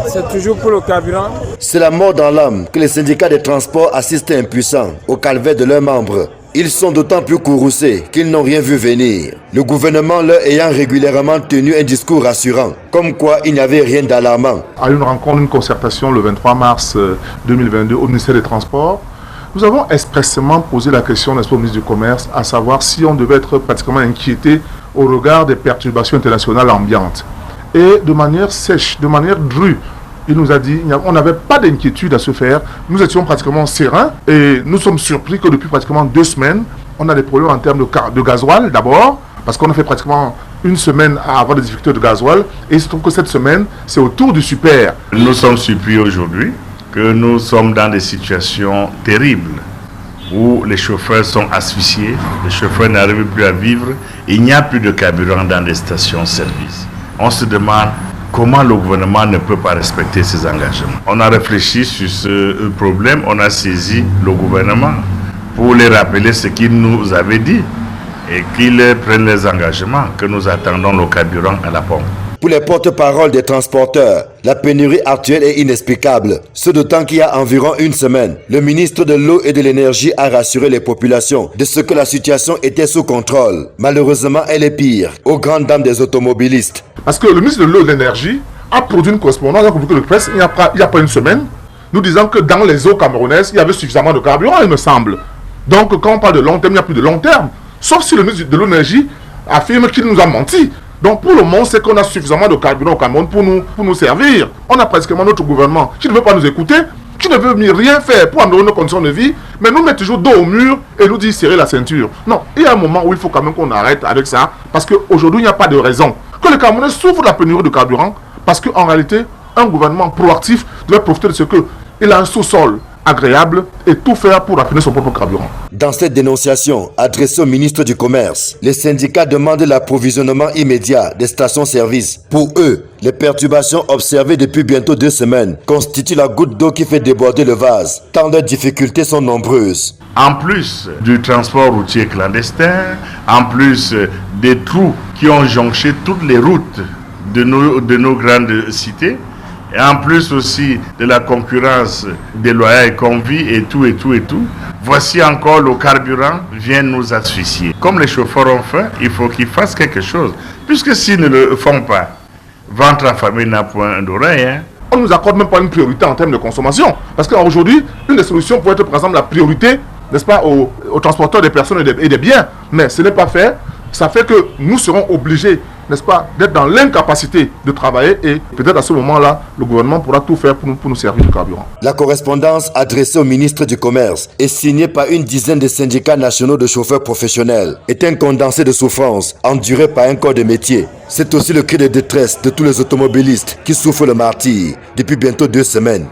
C'est toujours pour le carburant. C'est la mort dans l'âme que les syndicats des transports assistent impuissants au calvaire de leurs membres. Ils sont d'autant plus courroucés qu'ils n'ont rien vu venir. Le gouvernement leur ayant régulièrement tenu un discours rassurant, comme quoi il n'y avait rien d'alarmant. À une rencontre, une concertation le 23 mars 2022 au ministère des Transports, nous avons expressément posé la question, n'est-ce pas, au ministre du Commerce, à savoir si on devait être pratiquement inquiété au regard des perturbations internationales ambiantes. Et de manière sèche, de manière drue, il nous a dit on n'avait pas d'inquiétude à se faire. Nous étions pratiquement sereins et nous sommes surpris que depuis pratiquement 2 semaines, on a des problèmes en termes de gasoil d'abord, parce qu'on a fait pratiquement une semaine à avoir des difficultés de gasoil. Et il se trouve que cette semaine, c'est au tour du super. Nous sommes surpris aujourd'hui que nous sommes dans des situations terribles où les chauffeurs sont asphyxiés, les chauffeurs n'arrivent plus à vivre, il n'y a plus de carburant dans les stations-service. On se demande comment le gouvernement ne peut pas respecter ses engagements. On a réfléchi sur ce problème, on a saisi le gouvernement pour les rappeler ce qu'il nous avait dit et qu'ils prennent les engagements que nous attendons le carburant à la pompe. Pour les porte-paroles des transporteurs, la pénurie actuelle est inexplicable. Ce d'autant qu'il y a environ une semaine, le ministre de l'Eau et de l'Énergie a rassuré les populations de ce que la situation était sous contrôle. Malheureusement, elle est pire, aux grandes dames des automobilistes. Parce que le ministre de l'Eau et de l'Énergie a produit une correspondance avec le presse il n'y a pas une semaine, nous disant que dans les eaux camerounaises, il y avait suffisamment de carburant, il me semble. Donc quand on parle de long terme, il n'y a plus de long terme. Sauf si le ministre de l'Eau et de l'Énergie affirme qu'il nous a menti. Donc pour le moment, c'est qu'on a suffisamment de carburant au Cameroun pour nous servir. On a pratiquement notre gouvernement qui ne veut pas nous écouter, qui ne veut rien faire pour améliorer nos conditions de vie, mais nous met toujours dos au mur et nous dit serrer la ceinture. Non, il y a un moment où il faut quand même qu'on arrête avec ça, parce qu'aujourd'hui, il n'y a pas de raison que les Camerounais souffrent de la pénurie de carburant, parce qu'en réalité, un gouvernement proactif doit profiter de ce qu'il a un sous-sol agréable et tout faire pour raffiner son propre carburant. Dans cette dénonciation adressée au ministre du Commerce, les syndicats demandent l'approvisionnement immédiat des stations-service. Pour eux, les perturbations observées depuis bientôt 2 semaines constituent la goutte d'eau qui fait déborder le vase, tant leurs difficultés sont nombreuses. En plus du transport routier clandestin, en plus des trous qui ont jonché toutes les routes de nos grandes cités, et en plus aussi de la concurrence déloyale qu'on vit et tout. Voici encore le carburant vient nous asphyxier. Comme les chauffeurs ont faim, il faut qu'ils fassent quelque chose. Puisque s'ils ne le font pas, ventre affamé n'a point d'oreille. On ne nous accorde même pas une priorité en termes de consommation. Parce qu'aujourd'hui, une des solutions pourrait être par exemple la priorité, n'est-ce pas, aux transporteurs des personnes et des biens. Mais ce n'est pas fait. Ça fait que nous serons obligés, n'est-ce pas, d'être dans l'incapacité de travailler et peut-être à ce moment-là, le gouvernement pourra tout faire pour nous servir du carburant. La correspondance adressée au ministre du Commerce et signée par une dizaine de syndicats nationaux de chauffeurs professionnels est un condensé de souffrance enduré par un corps de métier. C'est aussi le cri de détresse de tous les automobilistes qui souffrent le martyre depuis bientôt 2 semaines.